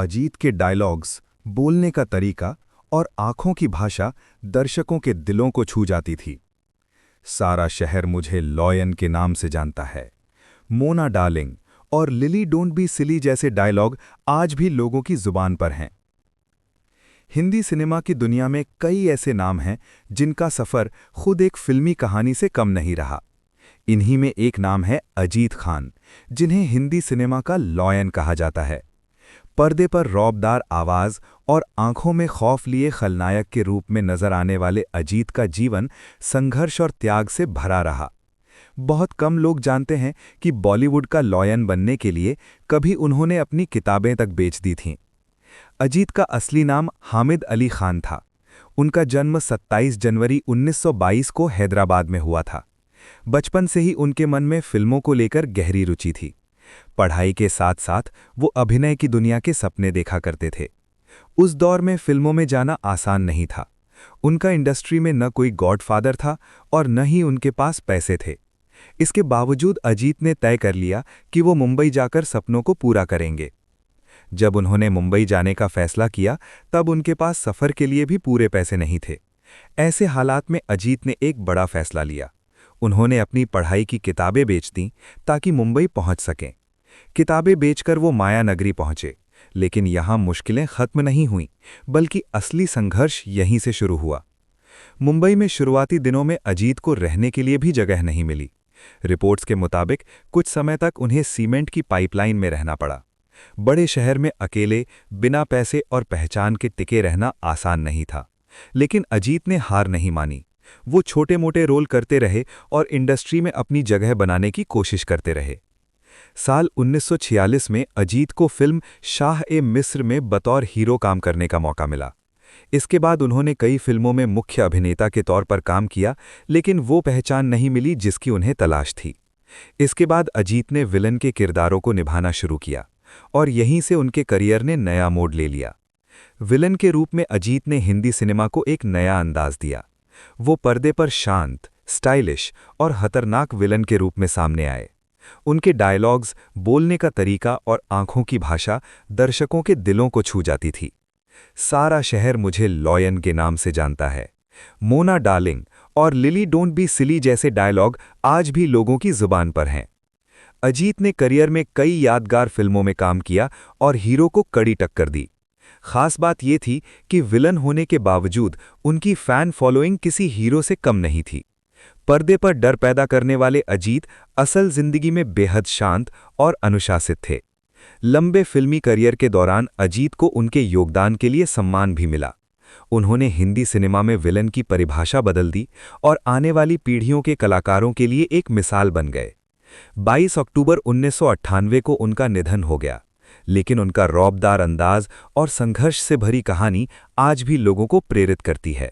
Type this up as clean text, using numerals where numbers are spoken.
अजीत के डायलॉग्स, बोलने का तरीका और आंखों की भाषा दर्शकों के दिलों को छू जाती थी। सारा शहर मुझे लॉयन के नाम से जानता है, मोना डार्लिंग और लिली डोंट बी सिली जैसे डायलॉग आज भी लोगों की जुबान पर हैं। हिंदी सिनेमा की दुनिया में कई ऐसे नाम हैं जिनका सफ़र खुद एक फिल्मी कहानी से कम नहीं रहा। इन्हीं में एक नाम है अजीत खान, जिन्हें हिंदी सिनेमा का लॉयन कहा जाता है। पर्दे पर रौबदार आवाज़ और आंखों में खौफ लिए खलनायक के रूप में नजर आने वाले अजीत का जीवन संघर्ष और त्याग से भरा रहा। बहुत कम लोग जानते हैं कि बॉलीवुड का लॉयन बनने के लिए कभी उन्होंने अपनी किताबें तक बेच दी थीं। अजीत का असली नाम हामिद अली खान था। उनका जन्म 27 जनवरी 1922 को हैदराबाद में हुआ था। बचपन से ही उनके मन में फिल्मों को लेकर गहरी रुचि थी। पढ़ाई के साथ साथ वो अभिनय की दुनिया के सपने देखा करते थे। उस दौर में फिल्मों में जाना आसान नहीं था। उनका इंडस्ट्री में न कोई गॉडफादर था और न ही उनके पास पैसे थे। इसके बावजूद अजीत ने तय कर लिया कि वो मुंबई जाकर सपनों को पूरा करेंगे। जब उन्होंने मुंबई जाने का फैसला किया तब उनके पास सफ़र के लिए भी पूरे पैसे नहीं थे। ऐसे हालात में अजीत ने एक बड़ा फैसला लिया। उन्होंने अपनी पढ़ाई की किताबें बेच दीं ताकि मुंबई पहुंच सकें। किताबें बेचकर वो माया नगरी पहुंचे, लेकिन यहाँ मुश्किलें खत्म नहीं हुईं, बल्कि असली संघर्ष यहीं से शुरू हुआ। मुंबई में शुरुआती दिनों में अजीत को रहने के लिए भी जगह नहीं मिली। रिपोर्ट्स के मुताबिक कुछ समय तक उन्हें सीमेंट की पाइपलाइन में रहना पड़ा। बड़े शहर में अकेले, बिना पैसे और पहचान के टिके रहना आसान नहीं था, लेकिन अजीत ने हार नहीं मानी। वो छोटे मोटे रोल करते रहे और इंडस्ट्री में अपनी जगह बनाने की कोशिश करते रहे। साल 1946 में अजीत को फिल्म शाह-ए-मिस्र में बतौर हीरो काम करने का मौका मिला। इसके बाद उन्होंने कई फिल्मों में मुख्य अभिनेता के तौर पर काम किया, लेकिन वो पहचान नहीं मिली जिसकी उन्हें तलाश थी। इसके बाद अजीत ने विलन के किरदारों को निभाना शुरू किया और यहीं से उनके करियर ने नया मोड़ ले लिया। विलन के रूप में अजीत ने हिंदी सिनेमा को एक नया अंदाज दिया। वो पर्दे पर शांत, स्टाइलिश और खतरनाक विलन के रूप में सामने आए। उनके डायलॉग्स, बोलने का तरीका और आंखों की भाषा दर्शकों के दिलों को छू जाती थी। सारा शहर मुझे लॉयन के नाम से जानता है, मोना डार्लिंग और लिली डोंट बी सिली जैसे डायलॉग आज भी लोगों की जुबान पर हैं। अजीत ने करियर में कई यादगार फिल्मों में काम किया और हीरो को कड़ी टक्कर दी। खास बात यह थी कि विलन होने के बावजूद उनकी फैन फॉलोइंग किसी हीरो से कम नहीं थी। पर्दे पर डर पैदा करने वाले अजीत असल जिंदगी में बेहद शांत और अनुशासित थे। लंबे फिल्मी करियर के दौरान अजीत को उनके योगदान के लिए सम्मान भी मिला। उन्होंने हिंदी सिनेमा में विलन की परिभाषा बदल दी और आने वाली पीढ़ियों के कलाकारों के लिए एक मिसाल बन गए। 22 अक्टूबर 1998 को उनका निधन हो गया, लेकिन उनका रौबदार अंदाज और संघर्ष से भरी कहानी आज भी लोगों को प्रेरित करती है।